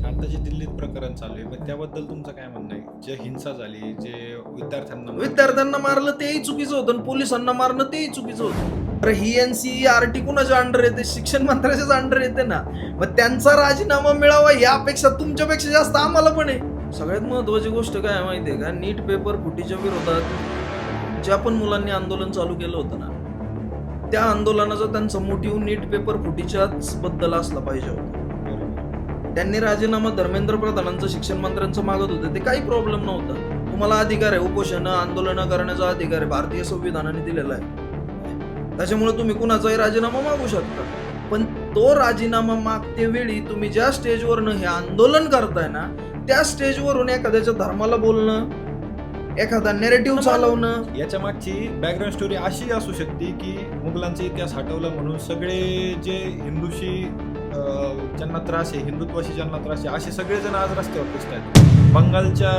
आता जे दिल्लीत प्रकरण चालू आहे मग त्याबद्दल तुमचं काय म्हणणं आहे? जे हिंसा झाली, जे विद्यार्थ्यांना मारलं तेही चुकीचं होतं आणि पोलिसांना मारणं तेही चुकीचं होतं. तर ही NCERT कुणाच्या अंडर येते? शिक्षण मंत्र्याच्याच अंडर येते ना. मग त्यांचा राजीनामा मिळावा यापेक्षा तुमच्यापेक्षा जास्त आम्हाला पण आहे. सगळ्यात महत्वाची गोष्ट काय आहे माहितीये का? नीट पेपर फुटीच्या विरोधात ज्या पण मुलांनी आंदोलन चालू केलं होतं ना, त्या आंदोलनाचा त्यांचा मोटिव्ह नीट पेपर फुटीच्याच बद्दल असला पाहिजे होता. त्यांनी राजीनामा धर्मेंद्र प्रधानांचं शिक्षण मंत्र्यांचं मागत होते, ते काही प्रॉब्लेम नव्हता. तुम्हाला अधिकार आहे, उपोषण आंदोलन करण्याचा अधिकार आहे, भारतीय संविधानाने दिलेला आहे. त्याच्यामुळे तुम्ही कुणाचाही राजीनामा मागू शकता. पण तो राजीनामा मागते वेळी तुम्ही ज्या स्टेजवरनं हे आंदोलन करताय ना, त्या स्टेजवरून एखाद्याच्या धर्माला बोलणं, एखादा नेरेटिव्ह चालवणं, याच्या मागची बॅकग्राऊंड स्टोरी अशी असू शकते की मुघलांचा इतिहास हटवला म्हणून सगळे जे हिंदूशी ज्यांना त्रास आहे, हिंदुत्वाशी ज्यांना त्रास आहे, असे सगळेजण आज रस्त्यावर दिसत आहेत. बंगालच्या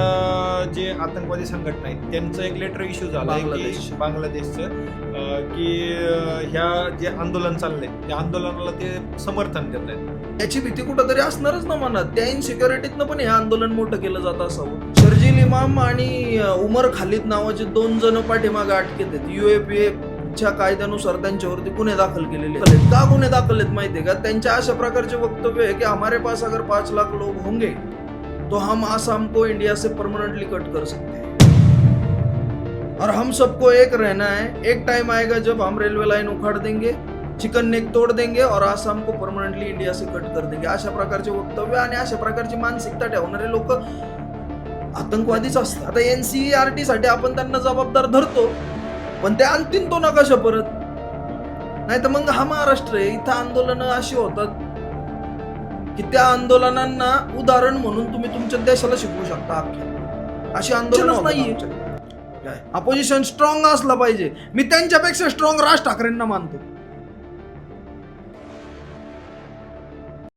जे आतंकवादी संघटना आहेत त्यांचं एक लेटर इश्यू झालं की बांगलादेशचं की ह्या जे आंदोलन चाललंय त्या आंदोलनाला ते समर्थन देत आहेत. याची भीती कुठंतरी असणारच ना मनात. त्या इनसिक्युरिटीतनं पण हे आंदोलन मोठं केलं जात असावं. शर्जील इमाम आणि उमर खालिद नावाचे 2 जण पाठीमागे अटकेत आहेत. UAPAच्या कायद्यानुसार त्यांच्यावरती गुन्हे दाखल केलेले आहेत. का गुन्हे दाखल आहेत माहितीये का? त्यांच्या अशा प्रकारचे वक्तव्य आहे की हमारे पास अगर 5 लाख लोग होंगे तो हम आसाम को इंडिया से परमानेंटली कट कर सकते हैं और हम सबको एक रहना है. एक टाइम आएगा जब हम रेलवे लाइन उखाड़ देंगे, चिकन नेक तोड़ देंगे और आसाम को परमानेंटली इंडिया से कट कर देंगे. अशा प्रकारचे वक्तव्य आणि अशा प्रकारची मानसिकता ठेवणारे लोक आतंकवादीच असतात. आता NCERT साठी आपण त्यांना जबाबदार धरतो, पण ते आणतील तो नकाशा परत. नाही तर मग हा महाराष्ट्र आहे, इथं आंदोलनं अशी होतात की त्या आंदोलनांना उदाहरण म्हणून तुम्ही तुमच्या देशाला शिकवू शकता. अशी आंदोलनच नाहीये. अपोजिशन स्ट्रॉंग असला पाहिजे. मी त्यांच्यापेक्षा स्ट्रॉंग राज ठाकरेंना मानतो.